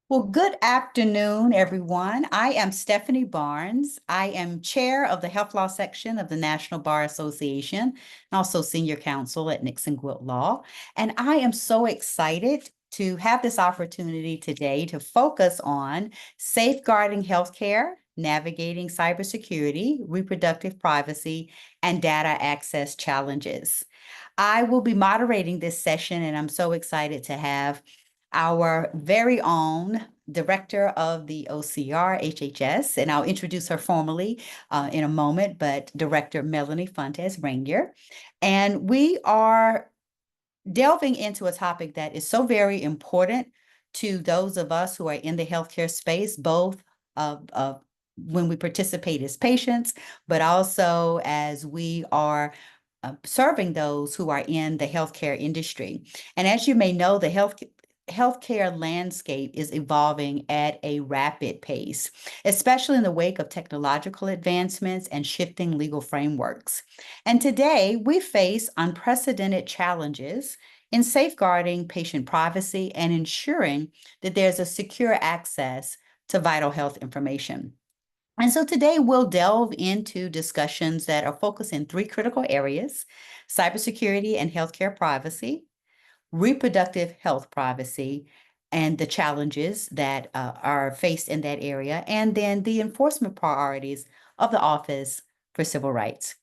Well, good afternoon, everyone. I am Stephanie Barnes. I am chair of the Health Law section of the National Bar Association and also senior counsel at Nixon Gwilt Law. And I am so excited to have this opportunity today to focus on safeguarding healthcare, navigating cybersecurity, reproductive privacy, and data access challenges. I will be moderating this session, and I'm so excited to have our very own director of the OCR HHS, and I'll introduce her formally in a moment, but Director Melanie Fontes Rainier. And we are delving into a topic that is so very important to those of us who are in the healthcare space, both when we participate as patients, but also as we are serving those who are in the healthcare industry. And as you may know, the healthcare landscape is evolving at a rapid pace, especially in the wake of technological advancements and shifting legal frameworks. And today, we face unprecedented challenges in safeguarding patient privacy and ensuring that there's a secure access to vital health information. And so today we'll delve into discussions that are focused in three critical areas: cybersecurity and healthcare privacy, reproductive health privacy, and the challenges that are faced in that area, and then the enforcement priorities of the Office for Civil Rights.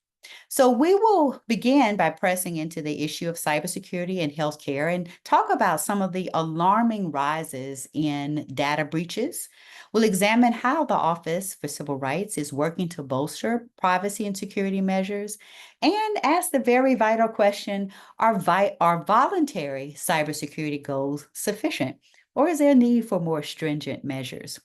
So we will begin by pressing into the issue of cybersecurity and healthcare and talk about some of the alarming rises in data breaches. We'll examine how the Office for Civil Rights is working to bolster privacy and security measures and ask the very vital question, are voluntary cybersecurity goals sufficient, or is there a need for more stringent measures?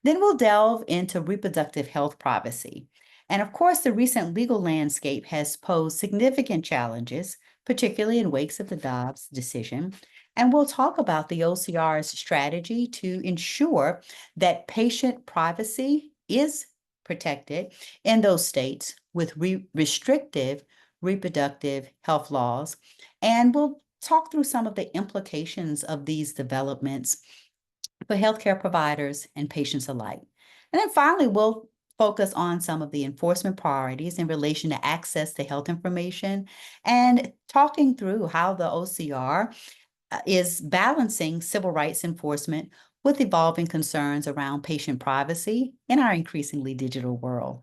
Then we'll delve into reproductive health privacy. And of course, the recent legal landscape has posed significant challenges, particularly in wakes of the Dobbs decision. And we'll talk about the OCR's strategy to ensure that patient privacy is protected in those states with restrictive reproductive health laws. And we'll talk through some of the implications of these developments for healthcare providers and patients alike. And then finally, we'll focus on some of the enforcement priorities in relation to access to health information and talking through how the OCR is balancing civil rights enforcement with evolving concerns around patient privacy in our increasingly digital world.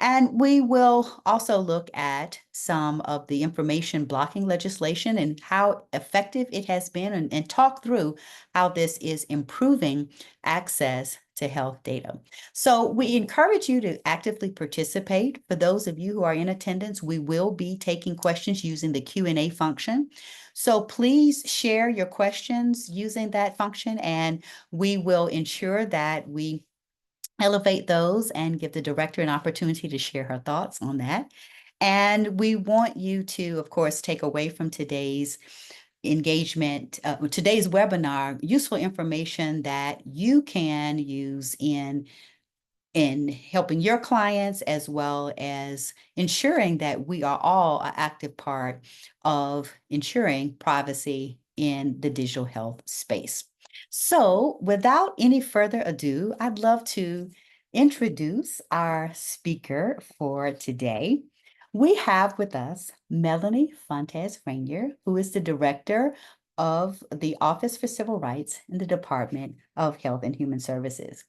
And we will also look at some of the information blocking legislation and how effective it has been, and talk through how this is improving access to health data. So we encourage you to actively participate. For those of you who are in attendance, we will be taking questions using the Q&A function. So please share your questions using that function, and we will ensure that we elevate those and give the director an opportunity to share her thoughts on that. And we want you to, of course, take away from today's engagement, today's webinar, useful information that you can use in helping your clients, as well as ensuring that we are all an active part of ensuring privacy in the digital health space. So without any further ado, I'd love to introduce our speaker for today. We have with us Melanie Fontes Rainier, who is the director of the Office for Civil Rights in the Department of Health and Human Services.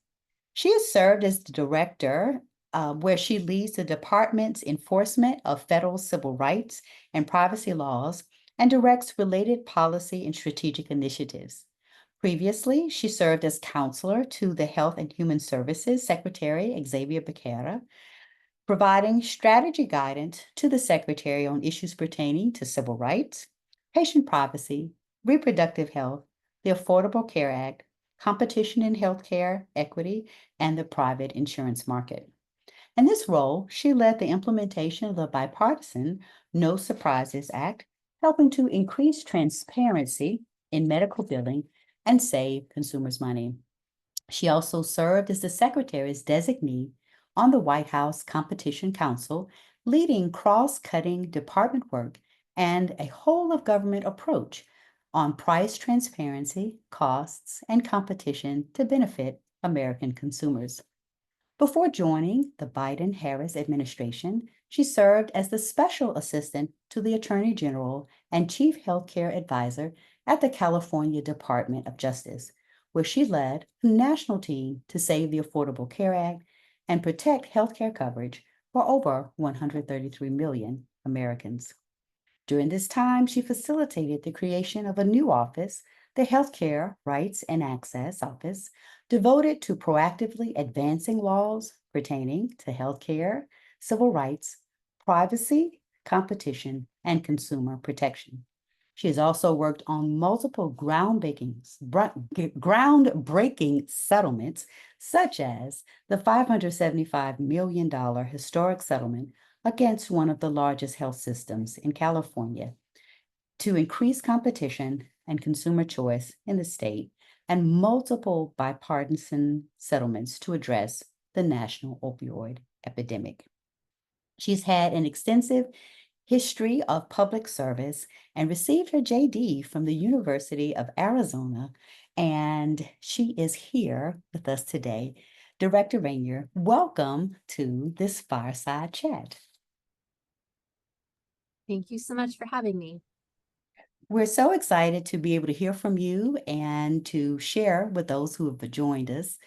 She has served as the director, where she leads the department's enforcement of federal civil rights and privacy laws and directs related policy and strategic initiatives. Previously, she served as counselor to the Health and Human Services Secretary Xavier Becerra, providing strategy guidance to the Secretary on issues pertaining to civil rights, patient privacy, reproductive health, the Affordable Care Act, competition in healthcare equity, and the private insurance market. In this role, she led the implementation of the bipartisan No Surprises Act, helping to increase transparency in medical billing and save consumers money. She also served as the Secretary's designee on the White House Competition Council, leading cross-cutting department work and a whole of government approach on price transparency, costs, and competition to benefit American consumers. Before joining the Biden-Harris administration, she served as the special assistant to the Attorney General and Chief Healthcare Advisor at the California Department of Justice, where she led a national team to save the Affordable Care Act and protect healthcare coverage for over 133 million Americans. During this time, she facilitated the creation of a new office, the Healthcare Rights and Access Office, devoted to proactively advancing laws pertaining to healthcare, civil rights, privacy, competition, and consumer protection. She has also worked on multiple groundbreaking settlements, such as the $575 million historic settlement against one of the largest health systems in California to increase competition and consumer choice in the state, and multiple bipartisan settlements to address the national opioid epidemic. She's had an extensive history of public service and received her JD from the University of Arizona, and she is here with us today. Director Rainier, welcome to this fireside chat. Thank you so much for having me. We're so excited to be able to hear from you and to share with those who have joined us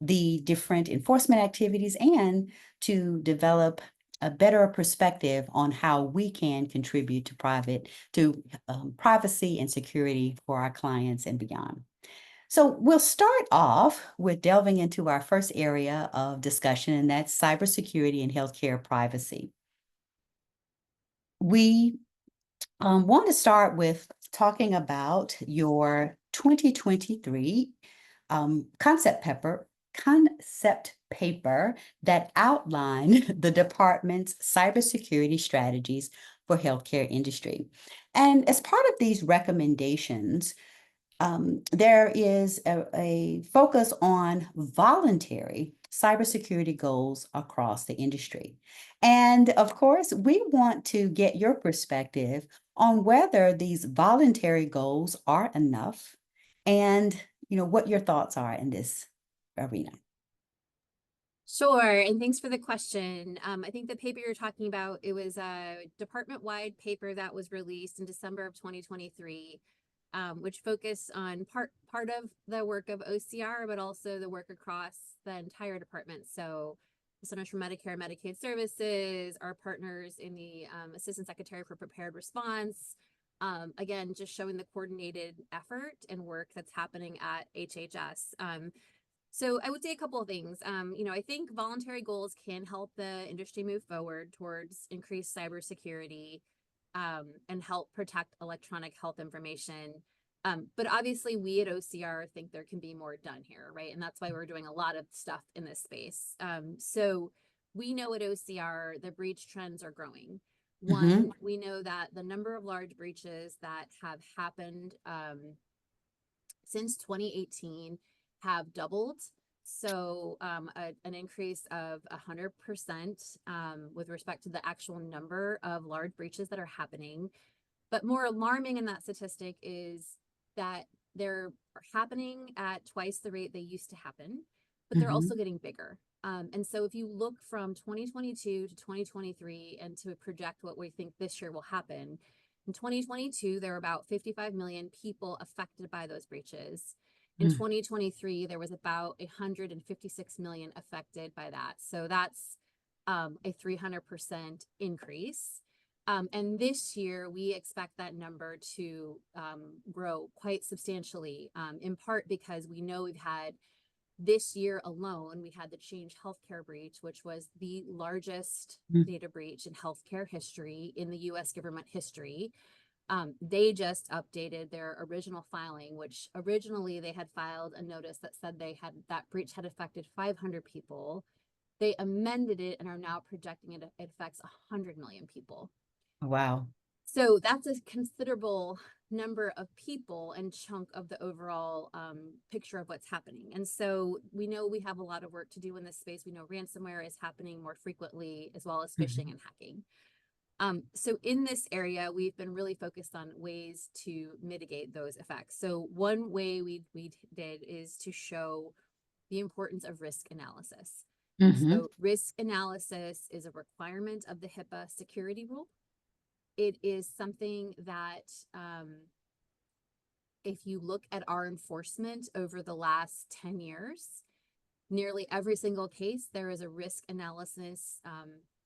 the different enforcement activities and to develop a better perspective on how we can contribute to privacy and security for our clients and beyond. So we'll start off with delving into our first area of discussion, and that's cybersecurity and healthcare privacy. We want to start with talking about your 2023 concept paper that outlined the department's cybersecurity strategies for healthcare industry. And as part of these recommendations, there is a focus on voluntary cybersecurity goals across the industry. And of course, we want to get your perspective on whether these voluntary goals are enough and what your thoughts are in this arena. Sure, and thanks for the question. I think the paper you're talking about, it was a department-wide paper that was released in December of 2023, which focused on part of the work of OCR, but also the work across the entire department. So the Centers for Medicare and Medicaid Services, our partners in the Assistant Secretary for Prepared Response, again, just showing the coordinated effort and work that's happening at HHS. So I would say a couple of things. I think voluntary goals can help the industry move forward towards increased cybersecurity and help protect electronic health information. But obviously we at OCR think there can be more done here, right? And that's why we're doing a lot of stuff in this space. So we know at OCR, the breach trends are growing. One, we know that the number of large breaches that have happened since 2018 have doubled. So an increase of 100% with respect to the actual number of large breaches that are happening. But more alarming in that statistic is that they're happening at twice the rate they used to happen, but they're also getting bigger. And so if you look from 2022 to 2023 and to project what we think this year will happen, in 2022, there were about 55 million people affected by those breaches. In 2023, there was about 156 million affected by that. So that's a 300% increase. And this year, we expect that number to grow quite substantially, in part because we know we've had this year alone, we had the Change Healthcare breach, which was the largest data breach in healthcare history, in the US government history. They just updated their original filing, which originally they had filed a notice that said that breach had affected 500 people. They amended it and are now projecting it affects 100 million people. Wow. So that's a considerable number of people and chunk of the overall picture of what's happening. And so we know we have a lot of work to do in this space. We know ransomware is happening more frequently, as well as phishing and hacking. So in this area, we've been really focused on ways to mitigate those effects. So one way we did is to show the importance of risk analysis. Mm-hmm. So risk analysis is a requirement of the HIPAA security rule. It is something that if you look at our enforcement over the last 10 years, nearly every single case, there is a risk analysis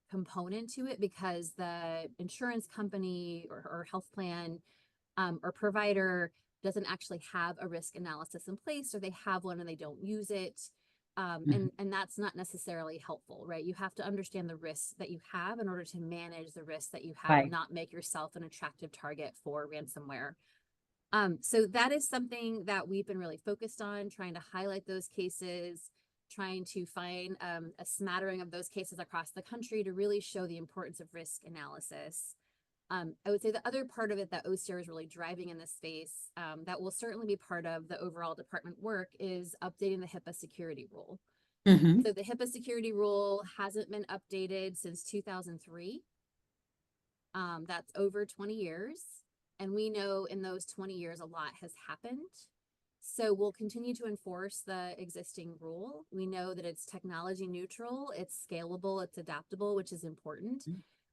component to it because the insurance company or health plan or provider doesn't actually have a risk analysis in place, or they have one and they don't use it. And that's not necessarily helpful, right? You have to understand the risks that you have in order to manage the risks that you have and Right. not make yourself an attractive target for ransomware. So that is something that we've been really focused on, trying to highlight those cases, trying to find a smattering of those cases across the country to really show the importance of risk analysis. I would say the other part of it that OCR is really driving in this space that will certainly be part of the overall department work is updating the HIPAA security rule. Mm-hmm. So the HIPAA security rule hasn't been updated since 2003. That's over 20 years. And we know in those 20 years, a lot has happened. So we'll continue to enforce the existing rule. We know that it's technology neutral, it's scalable, it's adaptable, which is important.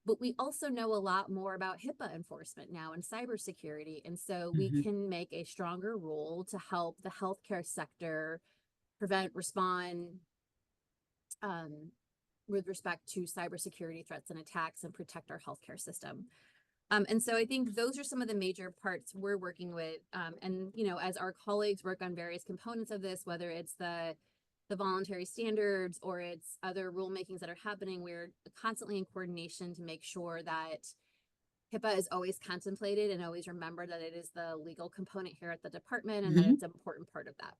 But we also know a lot more about HIPAA enforcement now and cybersecurity. And so we Mm-hmm. can make a stronger rule to help the healthcare sector prevent, respond with respect to cybersecurity threats and attacks and protect our healthcare system. And so I think those are some of the major parts we're working with. And, you know, as our colleagues work on various components of this, whether it's the voluntary standards or it's other rulemakings that are happening, we're constantly in coordination to make sure that HIPAA is always contemplated and always remember that it is the legal component here at the department and that Mm-hmm. it's an important part of that.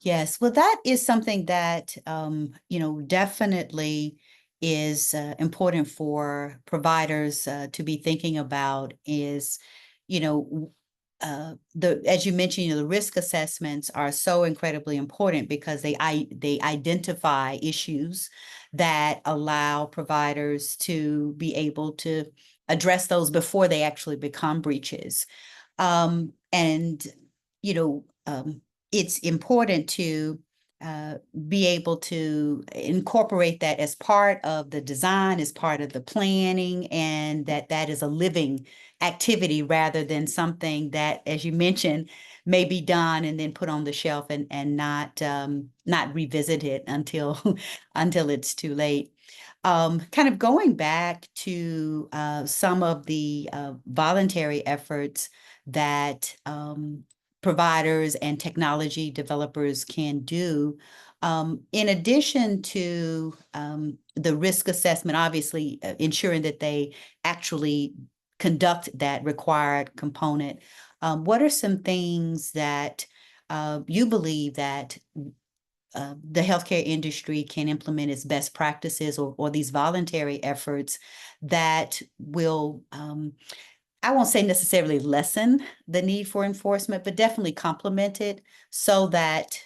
Yes, well, that is something that, definitely is important for providers to be thinking about is, you know, as you mentioned, the risk assessments are so incredibly important because they identify issues that allow providers to be able to address those before they actually become breaches. And, you know, it's important to uh, be able to incorporate that as part of the design, as part of the planning, and that is a living activity rather than something that, as you mentioned, may be done and then put on the shelf and not revisited until until it's too late. Kind of going back to some of the voluntary efforts that providers and technology developers can do. In addition to the risk assessment, obviously ensuring that they actually conduct that required component, what are some things that you believe that the healthcare industry can implement as best practices or these voluntary efforts that will I won't say necessarily lessen the need for enforcement, but definitely complement it so that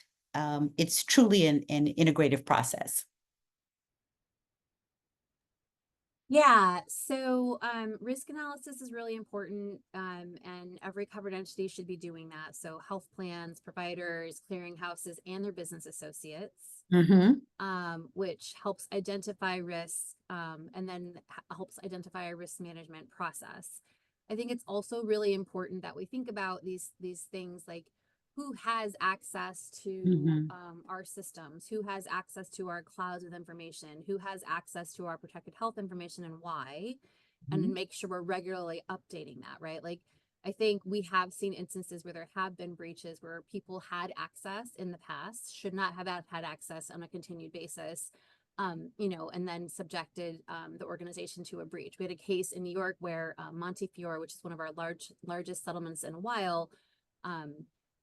it's truly an integrative process. Yeah, so risk analysis is really important, and every covered entity should be doing that. So health plans, providers, clearinghouses, and their business associates, Mm-hmm. which helps identify risks and then helps identify a risk management process. I think it's also really important that we think about these things like who has access to Mm-hmm. our systems, who has access to our clouds with information, who has access to our protected health information and why, and then make sure we're regularly updating that, right? Like, I think we have seen instances where there have been breaches where people had access in the past, should not have had access on a continued basis, and then subjected the organization to a breach. We had a case in New York where Montefiore, which is one of our largest settlements in a while,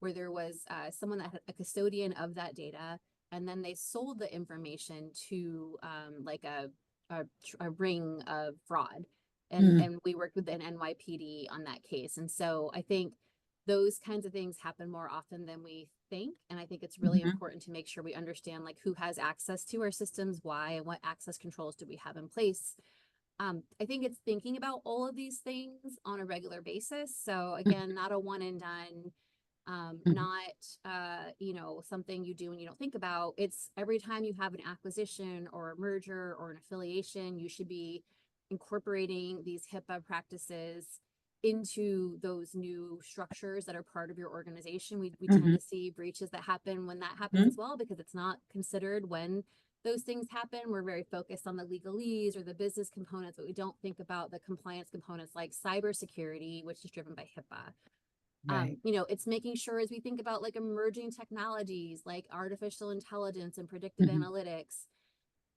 where there was someone that had a custodian of that data, and then they sold the information to like a ring of fraud. And we worked with an NYPD on that case. And so I think those kinds of things happen more often than we think. And I think it's really Mm-hmm. important to make sure we understand like who has access to our systems, why, and what access controls do we have in place. I think it's thinking about all of these things on a regular basis. So again, not a one and done, not something you do and you don't think about. It's every time you have an acquisition or a merger or an affiliation, you should be incorporating these HIPAA practices into those new structures that are part of your organization. We tend to see breaches that happen when that happens as well, because it's not considered when those things happen. We're very focused on the legalese or the business components, but we don't think about the compliance components like cybersecurity, which is driven by HIPAA. Right. It's making sure as we think about like emerging technologies like artificial intelligence and predictive analytics,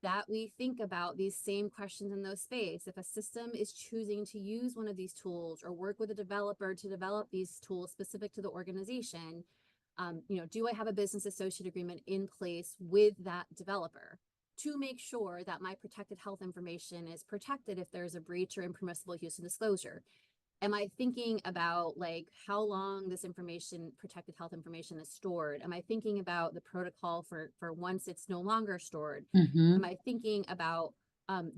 that we think about these same questions in those space. If a system is choosing to use one of these tools or work with a developer to develop these tools specific to the organization, do I have a business associate agreement in place with that developer to make sure that my protected health information is protected if there's a breach or impermissible use and disclosure? Am I thinking about like how long this information, protected health information, is stored? Am I thinking about the protocol for once it's no longer stored? Am I thinking about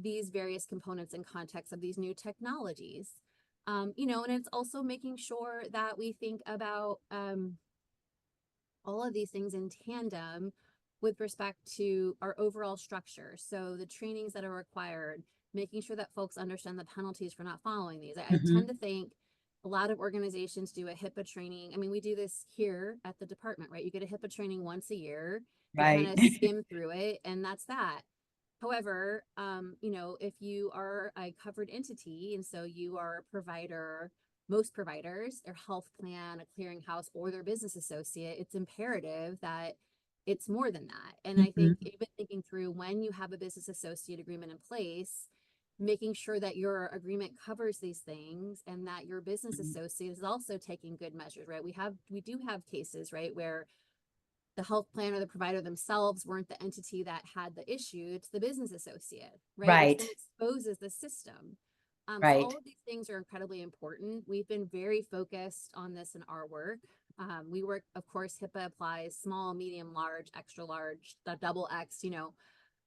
these various components in context of these new technologies? And it's also making sure that we think about all of these things in tandem with respect to our overall structure. So the trainings that are required, making sure that folks understand the penalties for not following these. I tend to think a lot of organizations do a HIPAA training. I mean, we do this here at the department, right? You get a HIPAA training once a year. You kind of skim through it, and that's that. However, if you are a covered entity, and so you are a provider, most providers, their health plan, a clearinghouse, or their business associate, it's imperative that it's more than that. And I think even thinking through when you have a business associate agreement in place, making sure that your agreement covers these things and that your business associate is also taking good measures, right? We do have cases, right, where the health plan or the provider themselves weren't the entity that had the issue. It's the business associate, right? Which then exposes the system. So all of these things are incredibly important. We've been very focused on this in our work. We work, of course, HIPAA applies small, medium, large, extra large, the double X,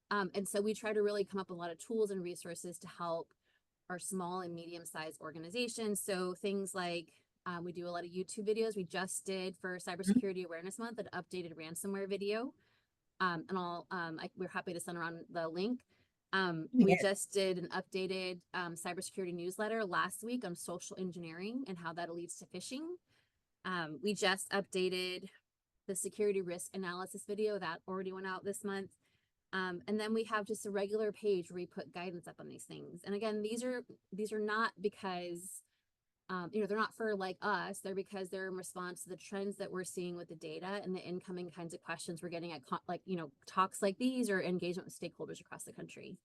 and so we try to really come up with a lot of tools and resources to help our small and medium-sized organizations. So things like we do a lot of YouTube videos. We just did for Cybersecurity Awareness Month an updated ransomware video, and we're happy to send around the link. We just did an updated cybersecurity newsletter last week on social engineering and how that leads to phishing. We just updated the security risk analysis video that already went out this month. And then we have just a regular page where we put guidance up on these things. And again, these are not because they're not for like us, they're because they're in response to the trends that we're seeing with the data and the incoming kinds of questions we're getting at talks like these or engagement with stakeholders across the country.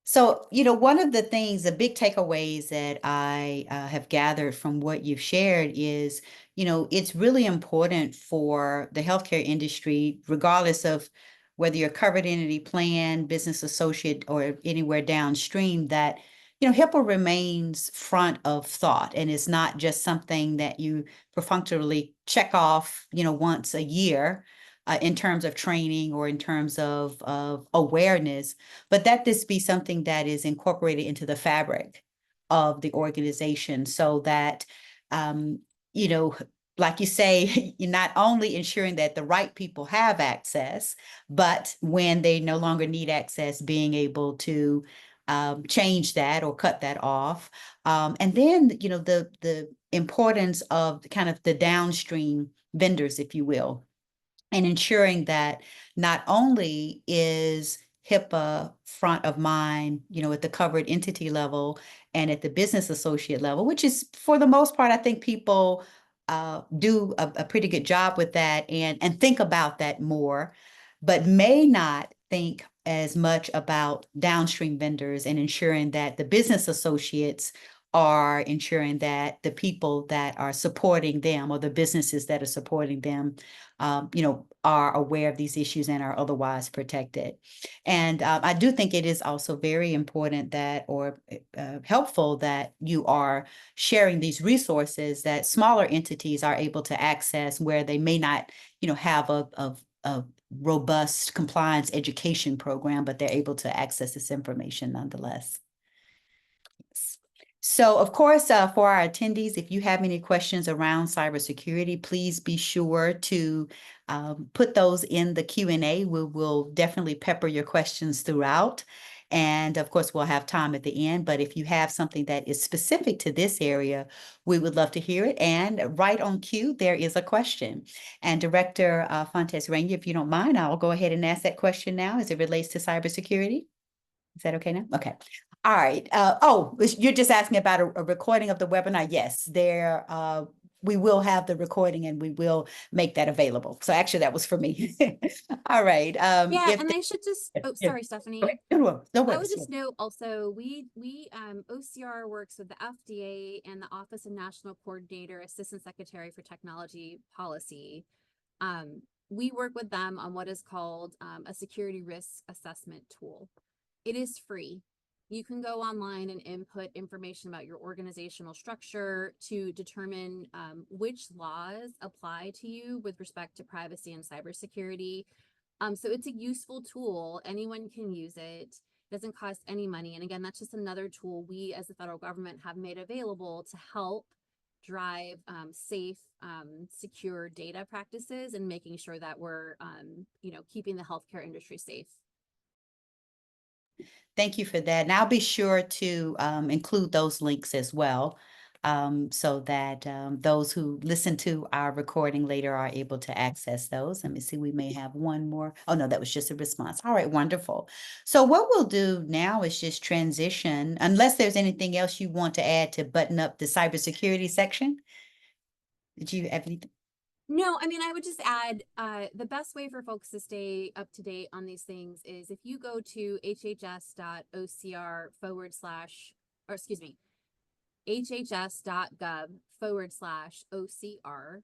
So, one of the things, the big takeaways that I have gathered from what you've shared is, it's really important for the healthcare industry, regardless of whether you're a covered entity plan, business associate, or anywhere downstream, that, HIPAA remains front of thought. And it's not just something that you perfunctorily check off, once a year. In terms of training or in terms of awareness, but that this be something that is incorporated into the fabric of the organization so that, like you say, you're not only ensuring that the right people have access, but when they no longer need access, being able to change that or cut that off. And then, the importance of kind of the downstream vendors, if you will, and ensuring that not only is HIPAA front of mind, at the covered entity level and at the business associate level, which is for the most part, I think people do a pretty good job with that and think about that more, but may not think as much about downstream vendors and ensuring that the business associates are ensuring that the people that are supporting them or the businesses that are supporting them, are aware of these issues and are otherwise protected. And I do think it is also very important that, or helpful that you are sharing these resources that smaller entities are able to access where they may not, have a a robust compliance education program, but they're able to access this information nonetheless. So, of course, for our attendees, if you have any questions around cybersecurity, please be sure to put those in the Q&A. We will definitely pepper your questions throughout. And of course, we'll have time at the end. But if you have something that is specific to this area, we would love to hear it. And right on cue, there is a question. And Director Fontes Rangel, if you don't mind, I'll go ahead and ask that question now as it relates to cybersecurity. Is that okay now? Okay. All right. Oh, you're just asking about a recording of the webinar. Yes, we will have the recording and we will make that available. So actually that was for me. All right. Yeah, and I should just, oh, yeah. sorry, Stephanie. Okay. No I worries. would just note also, we OCR works with the FDA and the Office of National Coordinator, Assistant Secretary for Technology Policy. We work with them on what is called a security risk assessment tool. It is free. You can go online and input information about your organizational structure to determine which laws apply to you with respect to privacy and cybersecurity. So it's a useful tool. Anyone can use it. Doesn't cost any money. And again, that's just another tool we as the federal government have made available to help drive safe, secure data practices and making sure that we're, keeping the healthcare industry safe. Thank you for that. And I'll be sure to include those links as well, so that those who listen to our recording later are able to access those. Let me see, we may have one more. Oh, no, that was just a response. All right, wonderful. So what we'll do now is just transition, unless there's anything else you want to add to button up the cybersecurity section. Did you have anything? No, I mean, I would just add the best way for folks to stay up to date on these things is if you go to hhs.ocr or excuse me, hhs.gov/OCR.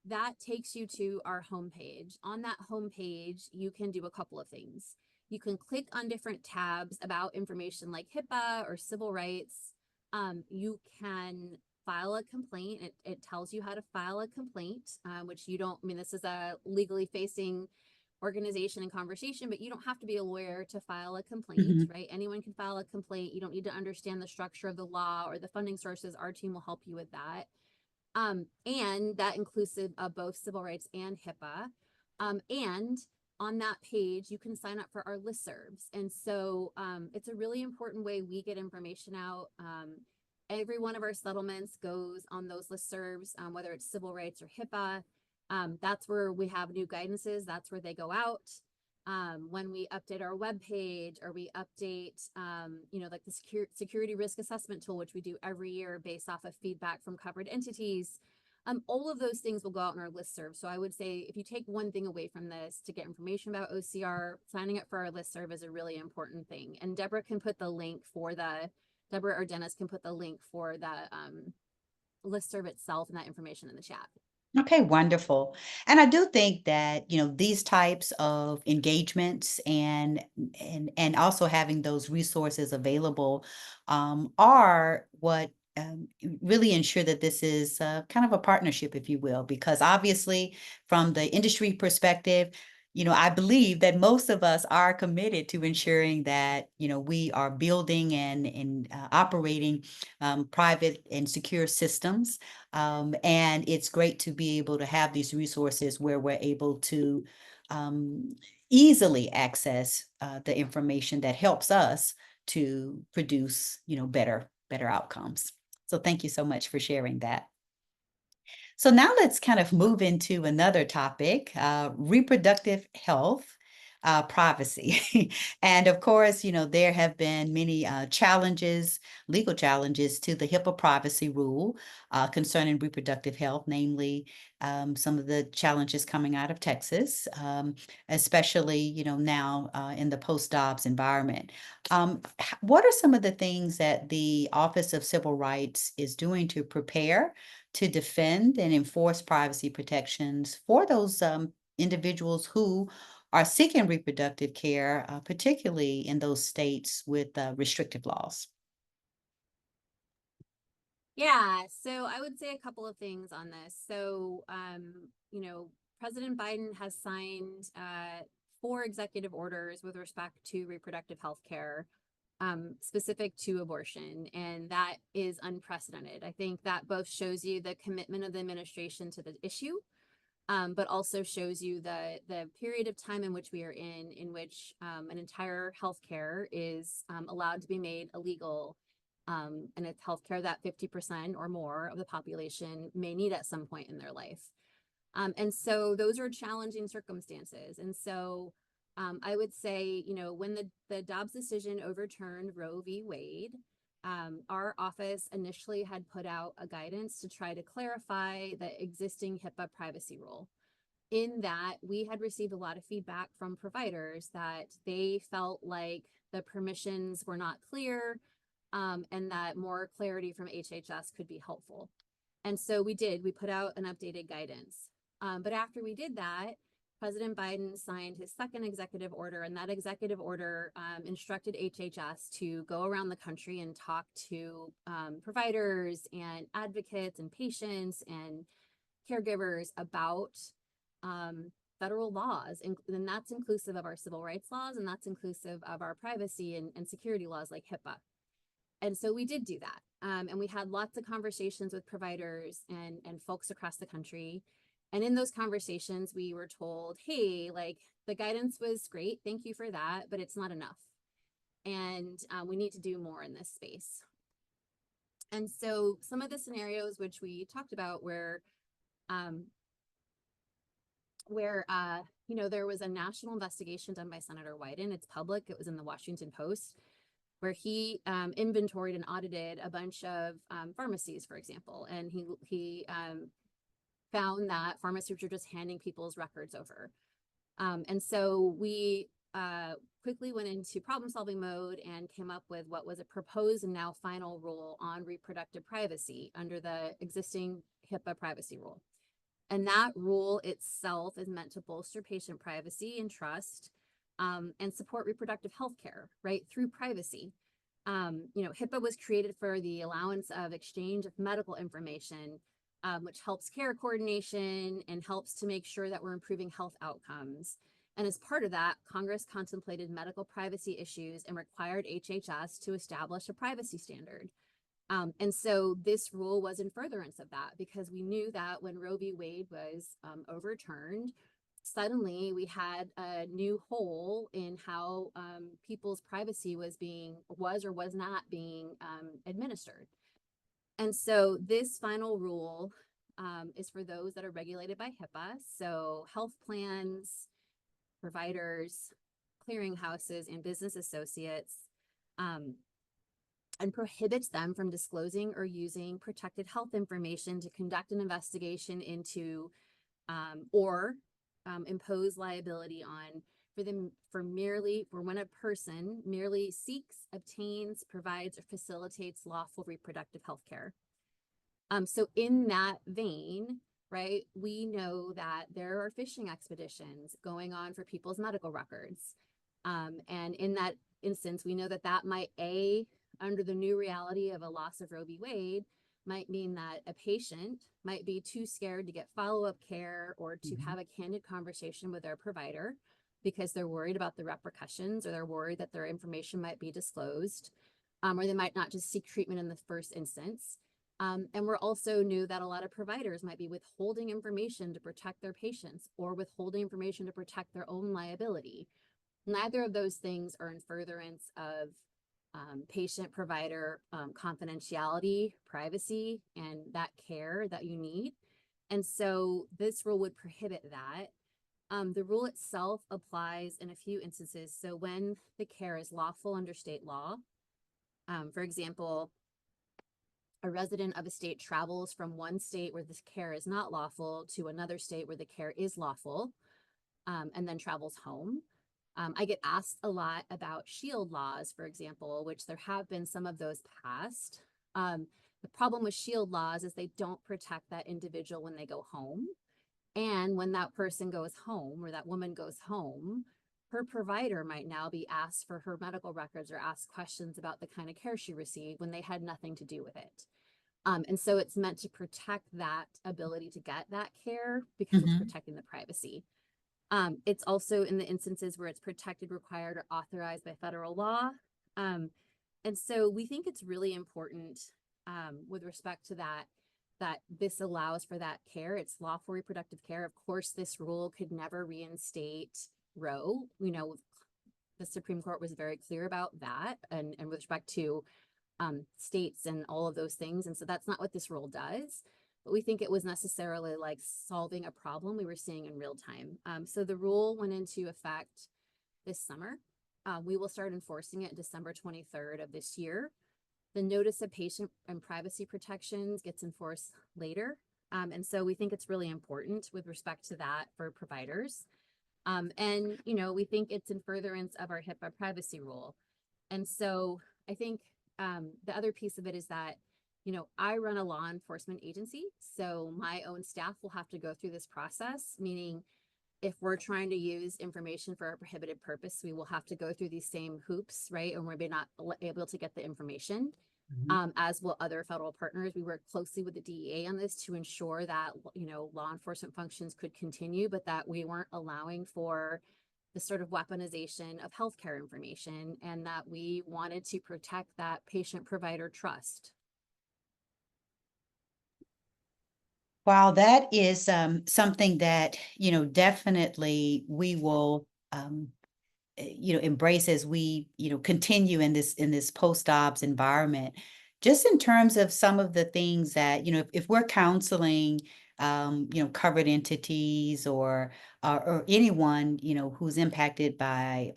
That takes you to our homepage. On that homepage, you can do a couple of things. You can click on different tabs about information like HIPAA or civil rights. You can file a complaint. It tells you how to file a complaint, which you don't, I mean, this is a legally facing organization and conversation, but you don't have to be a lawyer to file a complaint, right? Anyone can file a complaint. You don't need to understand the structure of the law or the funding sources. Our team will help you with that. And that inclusive of both civil rights and HIPAA. And on that page, you can sign up for our listservs. And so it's a really important way we get information out. Every one of our settlements goes on those listservs, whether it's civil rights or HIPAA. That's where we have new guidances. That's where they go out. When we update our webpage or we update, like the security risk assessment tool, which we do every year based off of feedback from covered entities, all of those things will go out in our listserv. So I would say if you take one thing away from this to get information about OCR, signing up for our listserv is a really important thing. And Deborah or Dennis can put the link for the listserv itself and that information in the chat. Okay, wonderful. And I do think that, these types of engagements and also having those resources available are what really ensure that this is kind of a partnership, if you will, because obviously from the industry perspective, I believe that most of us are committed to ensuring that, we are building and operating private and secure systems. And it's great to be able to have these resources where we're able to easily access the information that helps us to produce, better outcomes. So thank you so much for sharing that. So now let's kind of move into another topic, reproductive health, privacy. And of course, there have been many challenges, legal challenges to the HIPAA Privacy Rule concerning reproductive health, namely some of the challenges coming out of Texas, especially, now in the post-Dobbs environment. What are some of the things that the Office of Civil Rights is doing to prepare to defend and enforce privacy protections for those individuals who are seeking reproductive care, particularly in those states with restrictive laws? Yeah, so I would say a couple of things on this. So, President Biden has signed 4 executive orders with respect to reproductive health care specific to abortion, and that is unprecedented. I think that both shows you the commitment of the administration to the issue, but also shows you the period of time in which we are in which an entire healthcare is allowed to be made illegal, and it's healthcare that 50% or more of the population may need at some point in their life. And so those are challenging circumstances. And so I would say, you know, when the Dobbs decision overturned Roe v. Wade, our office initially had put out a guidance to try to clarify the existing HIPAA privacy rule. In that, we had received a lot of feedback from providers that they felt like the permissions were not clear, and that more clarity from HHS could be helpful. And so we put out an updated guidance. But after we did that, President Biden signed his second executive order, and that executive order instructed HHS to go around the country and talk to providers and advocates and patients and caregivers about federal laws. And that's inclusive of our civil rights laws, and that's inclusive of our privacy and security laws like HIPAA. And so we did do that. And we had lots of conversations with providers and folks across the country. And in those conversations, we were told, hey, like the guidance was great. Thank you for that, but it's not enough. And we need to do more in this space. And so some of the scenarios which we talked about where you know, there was a national investigation done by Senator Wyden. It's public. It was in the Washington Post, where he inventoried and audited a bunch of pharmacies, for example. And he found that pharmacies were just handing people's records over. And so we quickly went into problem solving mode and came up with what was a proposed and now final rule on reproductive privacy under the existing HIPAA privacy rule. And that rule itself is meant to bolster patient privacy and trust, and support reproductive health care, right, through privacy. You know, HIPAA was created for the allowance of exchange of medical information, which helps care coordination and helps to make sure that we're improving health outcomes. And as part of that, Congress contemplated medical privacy issues and required HHS to establish a privacy standard. And so this rule was in furtherance of that, because we knew that when Roe v. Wade was overturned, suddenly we had a new hole in how people's privacy was or was not being administered. And so this final rule is for those that are regulated by HIPAA. So health plans, providers, clearinghouses, and business associates, and prohibits them from disclosing or using protected health information to conduct an investigation into or impose liability on for when a person merely seeks, obtains, provides, or facilitates lawful reproductive health care. So in that vein, right, we know that there are fishing expeditions going on for people's medical records. And in that instance, we know that that might, under the new reality of a loss of Roe v. Wade, might mean that a patient might be too scared to get follow-up care or to have a candid conversation with their provider because they're worried about the repercussions, or they're worried that their information might be disclosed, or they might not just seek treatment in the first instance. And we're also knew that a lot of providers might be withholding information to protect their patients or withholding information to protect their own liability. Neither of those things are in furtherance of patient-provider confidentiality, privacy, and that care that you need. And so this rule would prohibit that. The rule itself applies in a few instances. So when the care is lawful under state law, for example, a resident of a state travels from one state where this care is not lawful to another state where the care is lawful, and then travels home. I get asked a lot about shield laws, for example, which there have been some of those passed. The problem with shield laws is they don't protect that individual when they go home. And when that person goes home, or that woman goes home, her provider might now be asked for her medical records or asked questions about the kind of care she received when they had nothing to do with it. And so it's meant to protect that ability to get that care because it's Mhm. protecting the privacy. It's also in the instances where it's protected, required, or authorized by federal law. And so we think it's really important with respect to that, that this allows for that care. It's lawful reproductive care. Of course, this rule could never reinstate Roe. You know, the Supreme Court was very clear about that, and with respect to states and all of those things. And so that's not what this rule does. But we think it was necessarily like solving a problem we were seeing in real time. So the rule went into effect this summer. We will start enforcing it December 23rd of this year. The notice of patient and privacy protections gets enforced later. And so we think it's really important with respect to that for providers. And, you know, we think it's in furtherance of our HIPAA privacy rule. And so I think the other piece of it is that, you know, I run a law enforcement agency, so my own staff will have to go through this process, meaning if we're trying to use information for a prohibited purpose, we will have to go through these same hoops, right? And we're maybe not able to get the information. As will other federal partners. We work closely with the DEA on this to ensure that, you know, law enforcement functions could continue, but that we weren't allowing for the sort of weaponization of healthcare information, and that we wanted to protect that patient provider trust. Wow, that is something that, definitely we will embrace as we, continue in this post-Dobbs environment. Just in terms of some of the things that, if we're counseling covered entities or anyone, who's impacted by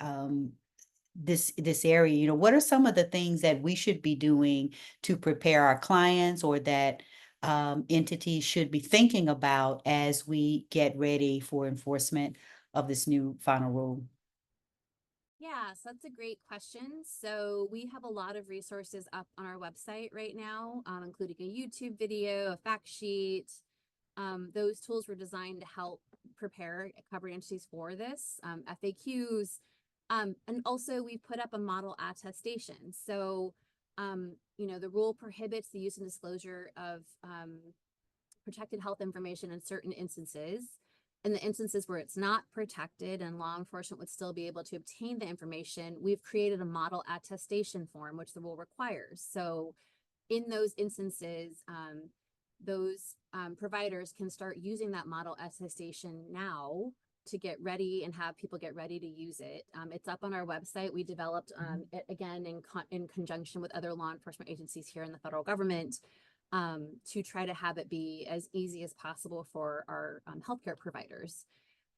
this area, what are some of the things that we should be doing to prepare our clients, or that entities should be thinking about as we get ready for enforcement of this new final rule? Yeah, so that's a great question. So we have a lot of resources up on our website right now, including a YouTube video, a fact sheet. Those tools were designed to help prepare covered entities for this, FAQs. And also we've put up a model attestation. So, you know, the rule prohibits the use and disclosure of protected health information in certain instances. In the instances where it's not protected and law enforcement would still be able to obtain the information, we've created a model attestation form, which the rule requires. So in those instances, those providers can start using that model attestation now to get ready and have people get ready to use it. It's up on our website. We developed it again in conjunction with other law enforcement agencies here in the federal government, to try to have it be as easy as possible for our healthcare providers.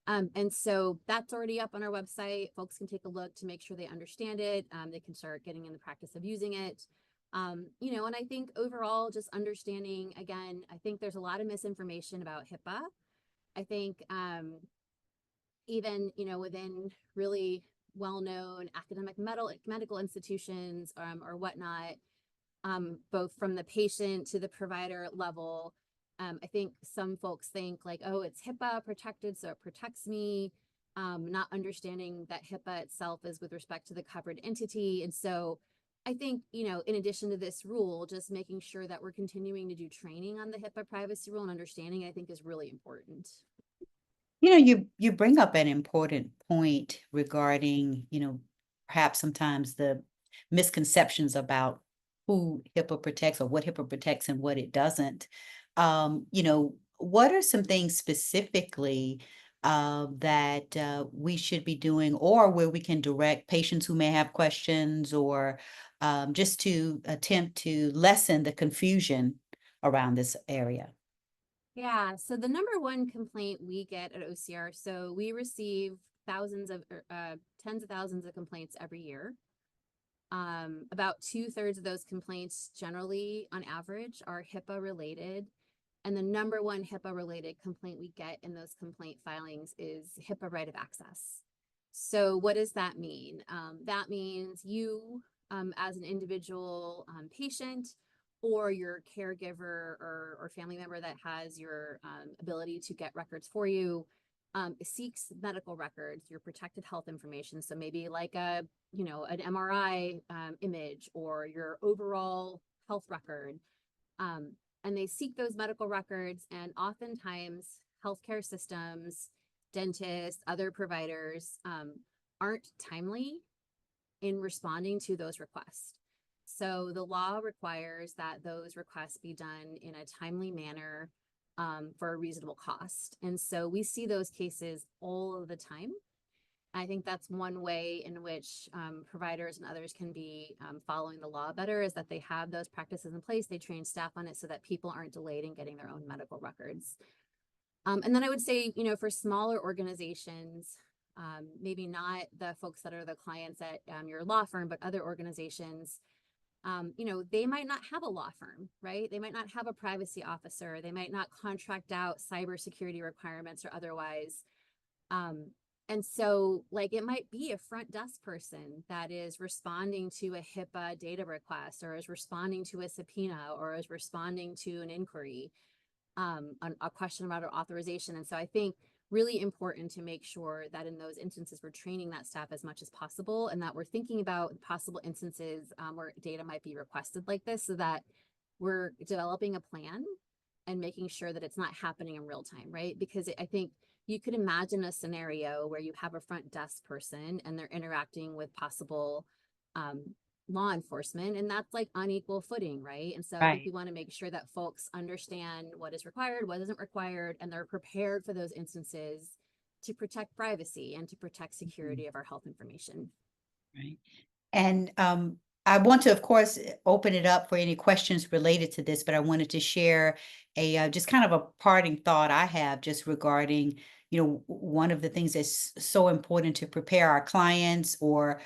And so that's already up on our website. Folks can take a look to make sure they understand it. They can start getting in the practice of using it. You know, and I think overall, just understanding, again, I think there's a lot of misinformation about HIPAA. I think even, you know, within really well-known academic medical institutions or whatnot, both from the patient to the provider level. I think some folks think like, oh, it's HIPAA protected, so it protects me, not understanding that HIPAA itself is with respect to the covered entity. And so I think, you know, in addition to this rule, just making sure that we're continuing to do training on the HIPAA privacy rule and understanding, I think, is really important. You bring up an important point regarding, perhaps sometimes the misconceptions about who HIPAA protects, or what HIPAA protects and what it doesn't. What are some things specifically that we should be doing, or where we can direct patients who may have questions, or just to attempt to lessen the confusion around this area? Yeah, so the number one complaint we get at OCR, so we receive thousands of, tens of thousands of complaints every year. About 2/3 of those complaints generally on average are HIPAA related. And the number one HIPAA related complaint we get in those complaint filings is HIPAA right of access. So what does that mean? That means you, as an individual patient, or your caregiver or family member that has your ability to get records for you, seeks medical records, your protected health information. So maybe like an MRI image or your overall health record. And they seek those medical records, and oftentimes healthcare systems, dentists, other providers aren't timely in responding to those requests. So the law requires that those requests be done in a timely manner for a reasonable cost. And so we see those cases all of the time. I think that's one way in which providers and others can be following the law better, is that they have those practices in place, they train staff on it so that people aren't delayed in getting their own medical records. And then I would say, for smaller organizations, maybe not the folks that are the clients at your law firm, but other organizations, they might not have a law firm, right? They might not have a privacy officer. They might not contract out cybersecurity requirements or otherwise. And so it might be a front desk person that is responding to a HIPAA data request, or is responding to a subpoena, or is responding to an inquiry, a question about authorization. And so I think really important to make sure that in those instances, we're training that staff as much as possible, and that we're thinking about possible instances where data might be requested like this, so that we're developing a plan and making sure that it's not happening in real time, right? Because I think you could imagine a scenario where you have a front desk person and they're interacting with possible law enforcement, and that's unequal footing, right? And so I think we want to make sure that folks understand what is required, what isn't required, and they're prepared for those instances to protect privacy and to protect security of our health information. Right. And I want to, of course, open it up for any questions related to this, but I wanted to share a just kind of a parting thought I have just regarding, one of the things that's so important to prepare our clients or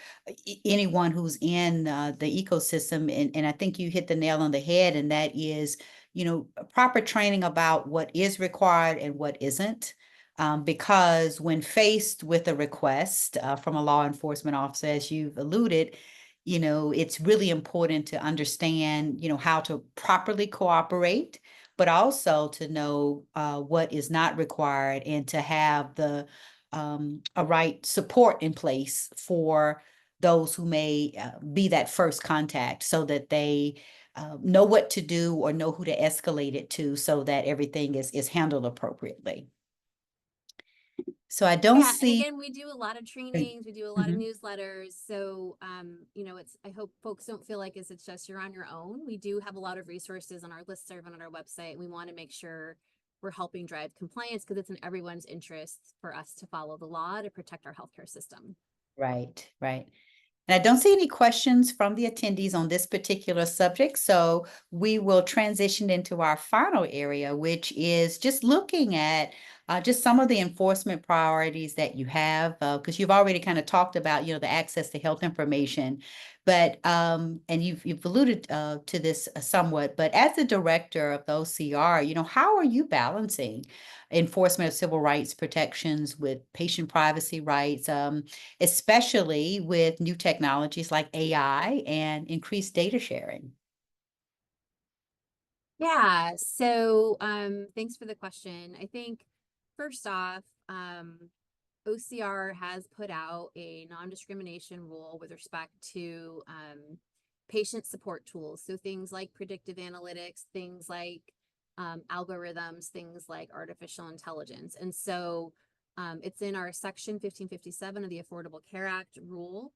anyone who's in the ecosystem. And I think you hit the nail on the head, and that is, proper training about what is required and what isn't. Because when faced with a request from a law enforcement officer, as you've alluded, it's really important to understand, how to properly cooperate, but also to know what is not required, and to have a right support in place for those who may be that first contact, so that they know what to do or know who to escalate it to, so that everything is handled appropriately. So I don't And see. again, we do a lot of trainings, we do a lot of newsletters. So, I hope folks don't feel like it's just you're on your own. We do have a lot of resources on our listserv and on our website. We want to make sure we're helping drive compliance, because it's in everyone's interest for us to follow the law to protect our healthcare system. Right, right. And I don't see any questions from the attendees on this particular subject, so we will transition into our final area, which is just looking at just some of the enforcement priorities that you have, because you've already kind of talked about, the access to health information, but and you've alluded to this somewhat, but as the director of the OCR, how are you balancing enforcement of civil rights protections with patient privacy rights, especially with new technologies like AI and increased data sharing? Yeah, so thanks for the question. I think first off, OCR has put out a non-discrimination rule with respect to patient support tools. So things like predictive analytics, things like algorithms, things like artificial intelligence. And so it's in our section 1557 of the Affordable Care Act rule,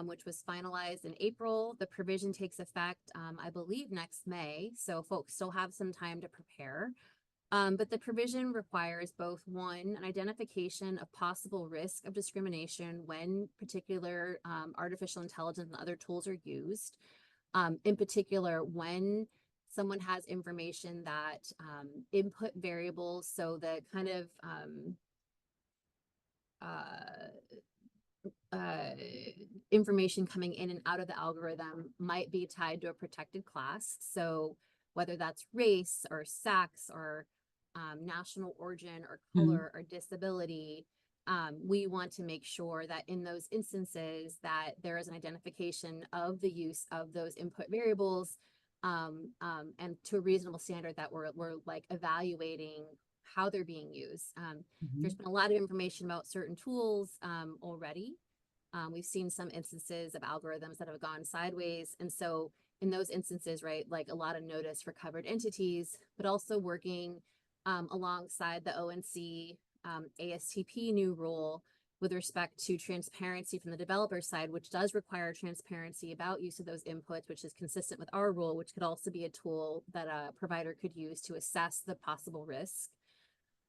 which was finalized in April. The provision takes effect, I believe, next May. So folks still have some time to prepare. But the provision requires both, one, an identification of possible risk of discrimination when particular artificial intelligence and other tools are used. In particular, when someone has information that input variables, so the kind of information coming in and out of the algorithm might be tied to a protected class. So whether that's race or sex or national origin or color or disability, we want to make sure that in those instances that there is an identification of the use of those input variables, and to a reasonable standard that we're evaluating how they're being used. There's been a lot of information about certain tools already. We've seen some instances of algorithms that have gone sideways. And so in those instances, right, like a lot of notice for covered entities, but also working alongside the ONC ASTP new rule with respect to transparency from the developer side, which does require transparency about use of those inputs, which is consistent with our rule, which could also be a tool that a provider could use to assess the possible risk.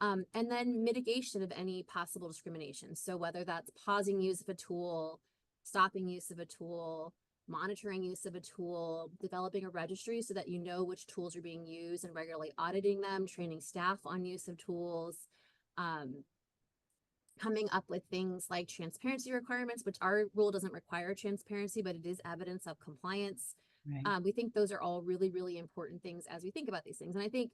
And then mitigation of any possible discrimination. So whether that's pausing use of a tool, stopping use of a tool, monitoring use of a tool, developing a registry so that you know which tools are being used and regularly auditing them, training staff on use of tools, coming up with things like transparency requirements, which our rule doesn't require transparency, but it is evidence of compliance. Right. We think those are all really, really important things as we think about these things. And I think,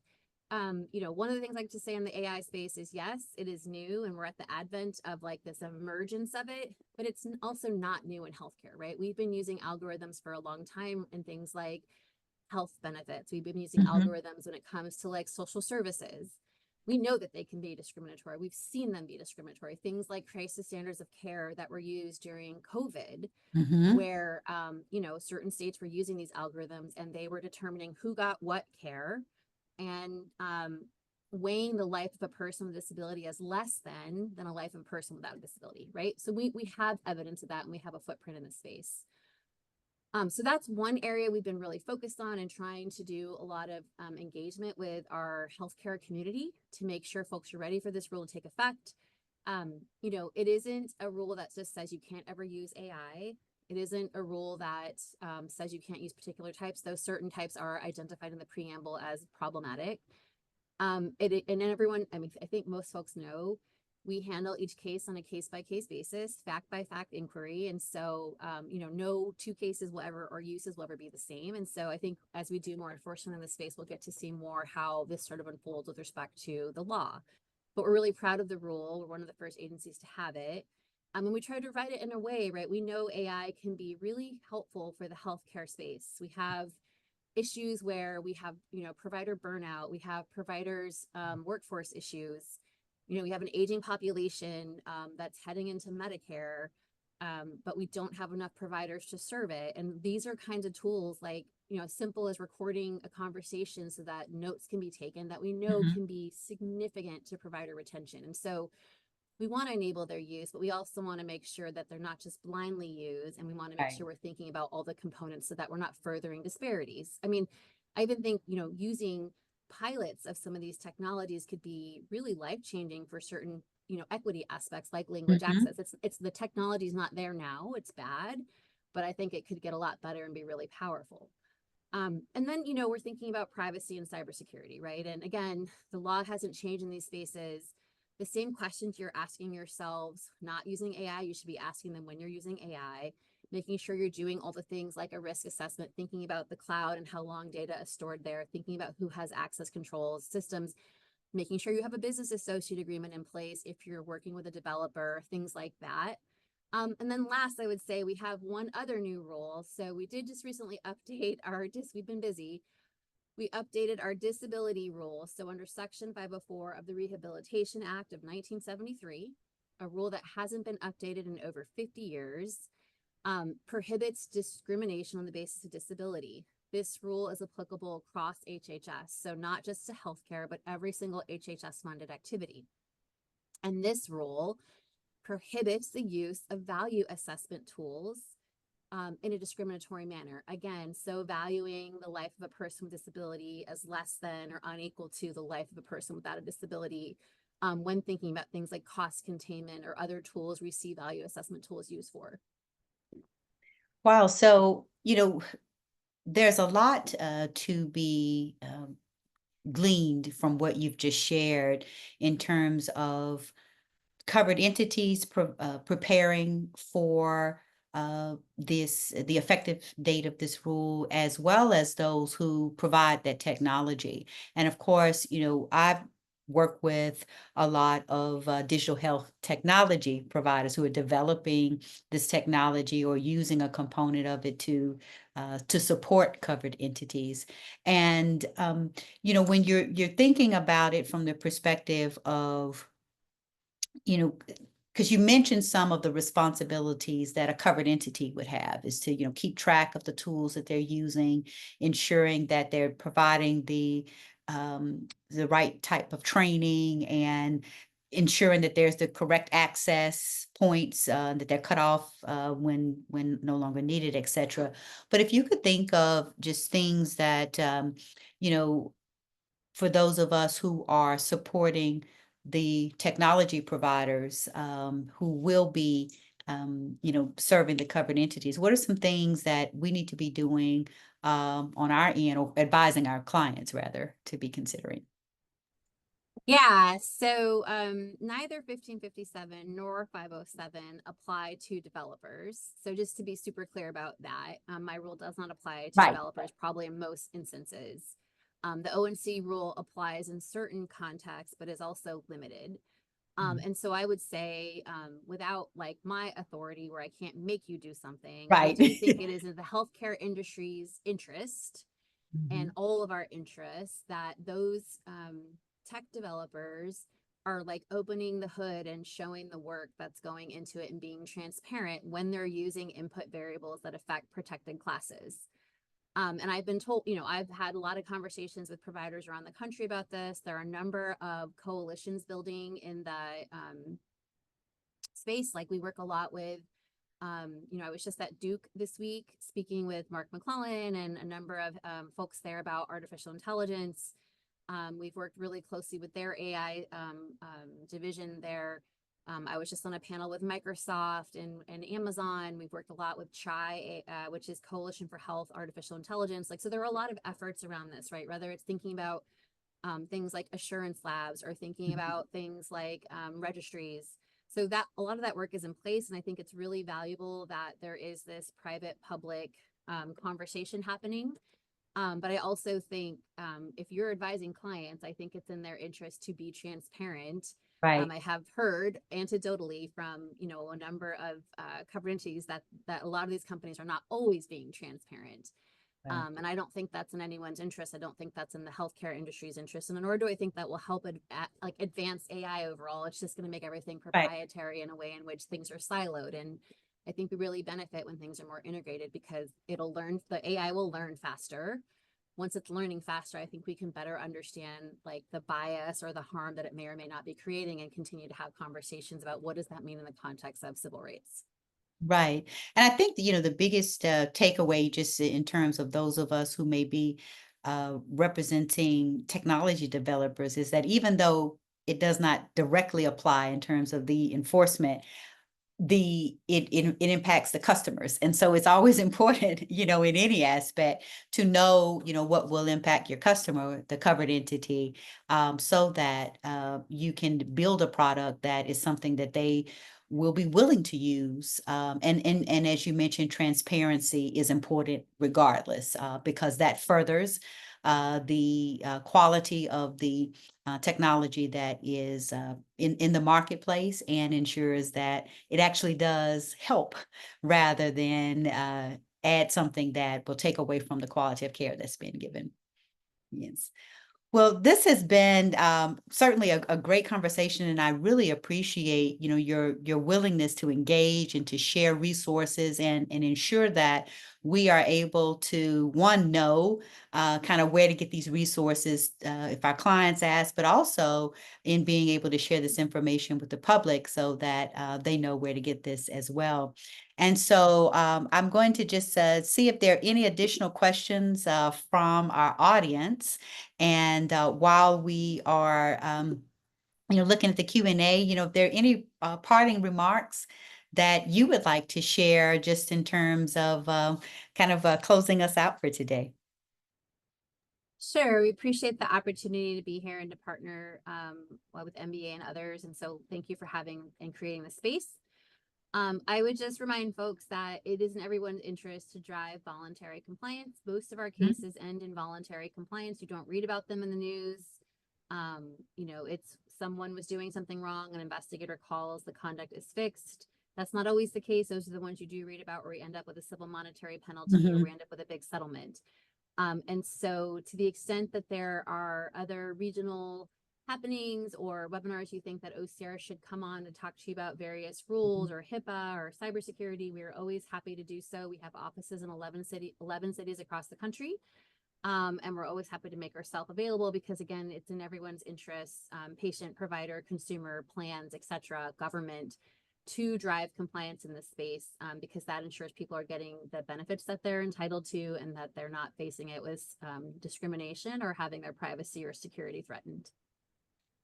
one of the things I like to say in the AI space is, yes, it is new and we're at the advent of like this emergence of it, but it's also not new in healthcare, right? We've been using algorithms for a long time in things like health benefits. We've been using algorithms when it comes to like social services. We know that they can be discriminatory. We've seen them be discriminatory. Things like crisis standards of care that were used during COVID, where certain states were using these algorithms and they were determining who got what care and weighing the life of a person with a disability as less than a life of a person without a disability, right? So we have evidence of that and we have a footprint in this space. So that's one area we've been really focused on and trying to do a lot of engagement with our healthcare community to make sure folks are ready for this rule to take effect. It isn't a rule that just says you can't ever use AI. It isn't a rule that says you can't use particular types, though certain types are identified in the preamble as problematic. And everyone, I think most folks know, we handle each case on a case-by-case basis, fact-by-fact inquiry. And so, no two cases will ever, or uses will ever be the same. And so I think as we do more enforcement in this space, we'll get to see more how this sort of unfolds with respect to the law. But we're really proud of the rule. We're one of the first agencies to have it. And we try to write it in a way, right? We know AI can be really helpful for the healthcare space. We have issues where we have, provider burnout. We have providers, workforce issues. We have an aging population that's heading into Medicare, but we don't have enough providers to serve it. And these are kinds of tools like, simple as recording a conversation so that notes can be taken that we know can be significant to provider retention. And so we want to enable their use, but we also want to make sure that they're not just blindly used. And we want to make sure we're thinking about all the components so that we're not furthering disparities. I even think, using pilots of some of these technologies could be really life-changing for certain, equity aspects like language access. It's the technology is not there now. It's bad, but I think it could get a lot better and be really powerful. And then, we're thinking about privacy and cybersecurity, right? And again, the law hasn't changed in these spaces. The same questions you're asking yourselves, not using AI, you should be asking them when you're using AI, making sure you're doing all the things like a risk assessment, thinking about the cloud and how long data is stored there, thinking about who has access controls, systems, making sure you have a business associate agreement in place if you're working with a developer, things like that. And then last, I would say we have one other new rule. So we did just recently update we've been busy. We updated our disability rule. So under Section 504 of the Rehabilitation Act of 1973, a rule that hasn't been updated in over 50 years, prohibits discrimination on the basis of disability. This rule is applicable across HHS, so not just to healthcare, but every single HHS-funded activity. And this rule prohibits the use of value assessment tools in a discriminatory manner. Again, so valuing the life of a person with disability as less than or unequal to the life of a person without a disability when thinking about things like cost containment or other tools we see value assessment tools used for. Wow. So, there's a lot to be gleaned from what you've just shared in terms of covered entities preparing for the effective date of this rule, as well as those who provide that technology. And of course, I've worked with a lot of digital health technology providers who are developing this technology or using a component of it to support covered entities. And when you're thinking about it from the perspective of because you mentioned some of the responsibilities that a covered entity would have is to, keep track of the tools that they're using, ensuring that they're providing the right type of training and ensuring that there's the correct access points, that they're cut off when no longer needed, et cetera. But if you could think of just things that, you know, for those of us who are supporting the technology providers who will be, serving the covered entities, what are some things that we need to be doing on our end, or advising our clients rather, to be considering? Yeah, so neither 1557 nor 507 apply to developers. So just to be super clear about that, my rule does not apply to Right. developers, probably in most instances. The ONC rule applies in certain contexts, but is also limited. And so I would say, without like my authority where I can't make you do something, I Right. do think it is in the healthcare industry's interest and Mhm. all of our interests that those tech developers are like opening the hood and showing the work that's going into it and being transparent when they're using input variables that affect protected classes. And I've been told, I've had a lot of conversations with providers around the country about this. There are a number of coalitions building in the space. Like we work a lot with, I was just at Duke this week speaking with Mark McClellan and a number of folks there about artificial intelligence. We've worked really closely with their AI division there. I was just on a panel with Microsoft and Amazon. We've worked a lot with CHI, which is Coalition for Health Artificial Intelligence. Like, so there are a lot of efforts around this, right? Whether it's thinking about things like assurance labs or thinking about things like registries. So that a lot of that work is in place. And I think it's really valuable that there is this private public conversation happening. But I also think if you're advising clients, I think it's in their interest to be transparent. Right. I have heard anecdotally from a number of covered entities that a lot of these companies are not always being transparent. Right. And I don't think that's in anyone's interest. I don't think that's in the healthcare industry's interest, and nor do I think that will help advance AI overall. It's just going to make everything Right. proprietary in a way in which things are siloed. And I think we really benefit when things are more integrated because the AI will learn faster. Once it's learning faster, I think we can better understand like the bias or the harm that it may or may not be creating and continue to have conversations about what does that mean in the context of civil rights. Right. And I think, the biggest takeaway, just in terms of those of us who may be representing technology developers, is that even though it does not directly apply in terms of the enforcement, it impacts the customers. And so it's always important, in any aspect to know, what will impact your customer, the covered entity, so that you can build a product that is something that they will be willing to use. And as you mentioned, transparency is important regardless, because that furthers the quality of the technology that is in the marketplace, and ensures that it actually does help rather than add something that will take away from the quality of care that's been given. Yes. Well, this has been certainly a great conversation, and I really appreciate, your willingness to engage and to share resources and ensure that we are able to, one, know kind of where to get these resources if our clients ask, but also in being able to share this information with the public so that they know where to get this as well. And so I'm going to just see if there are any additional questions from our audience. And while we are, looking at the Q&A, if there are any parting remarks that you would like to share, just in terms of kind of closing us out for today. Sure, we appreciate the opportunity to be here and to partner with MBA and others. And so thank you for having and creating the space. I would just remind folks that it is in everyone's interest to drive voluntary compliance. Most of our cases end in voluntary compliance. You don't read about them in the news. It's someone was doing something wrong, an investigator calls, the conduct is fixed. That's not always the case. Those are the ones you do read about where we end up with a civil monetary penalty or we end up with a big settlement. And so to the extent that there are other regional happenings or webinars you think that OCR should come on to talk to you about various rules or HIPAA or cybersecurity, we are always happy to do so. We have offices in 11 cities across the country. And we're always happy to make ourselves available because, again, it's in everyone's interests, patient, provider, consumer, plans, et cetera, government, to drive compliance in this space, because that ensures people are getting the benefits that they're entitled to and that they're not facing it with discrimination or having their privacy or security threatened.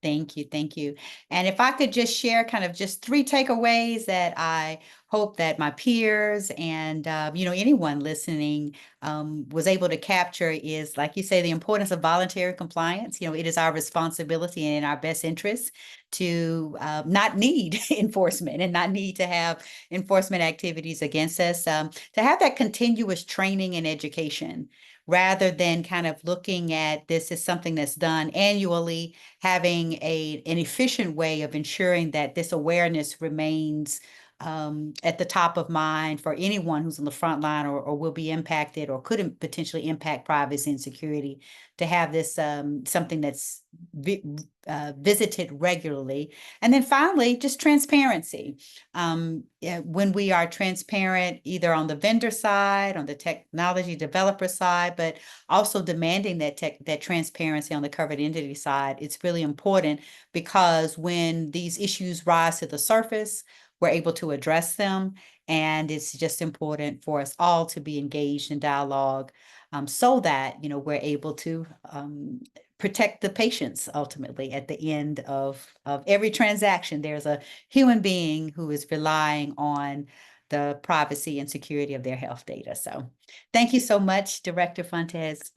Thank you. Thank you. And if I could just share kind of just 3 takeaways that I hope that my peers and, anyone listening was able to capture is, like you say, the importance of voluntary compliance. It is our responsibility and in our best interest to not need enforcement and not need to have enforcement activities against us, to have that continuous training and education rather than kind of looking at this as something that's done annually, having an efficient way of ensuring that this awareness remains at the top of mind for anyone who's on the front line or will be impacted or could potentially impact privacy and security, to have this something that's visited regularly. And then finally, just transparency. When we are transparent, either on the vendor side, on the technology developer side, but also demanding that transparency on the covered entity side, it's really important because when these issues rise to the surface, we're able to address them. And it's just important for us all to be engaged in dialogue, so that, we're able to protect the patients ultimately at the end of every transaction. There's a human being who is relying on the privacy and security of their health data. So thank you so much, Director Fontes.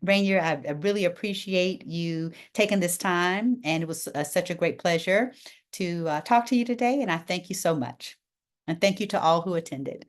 Rainier, I really appreciate you taking this time, and it was such a great pleasure to talk to you today, and I thank you so much. And thank you to all who attended.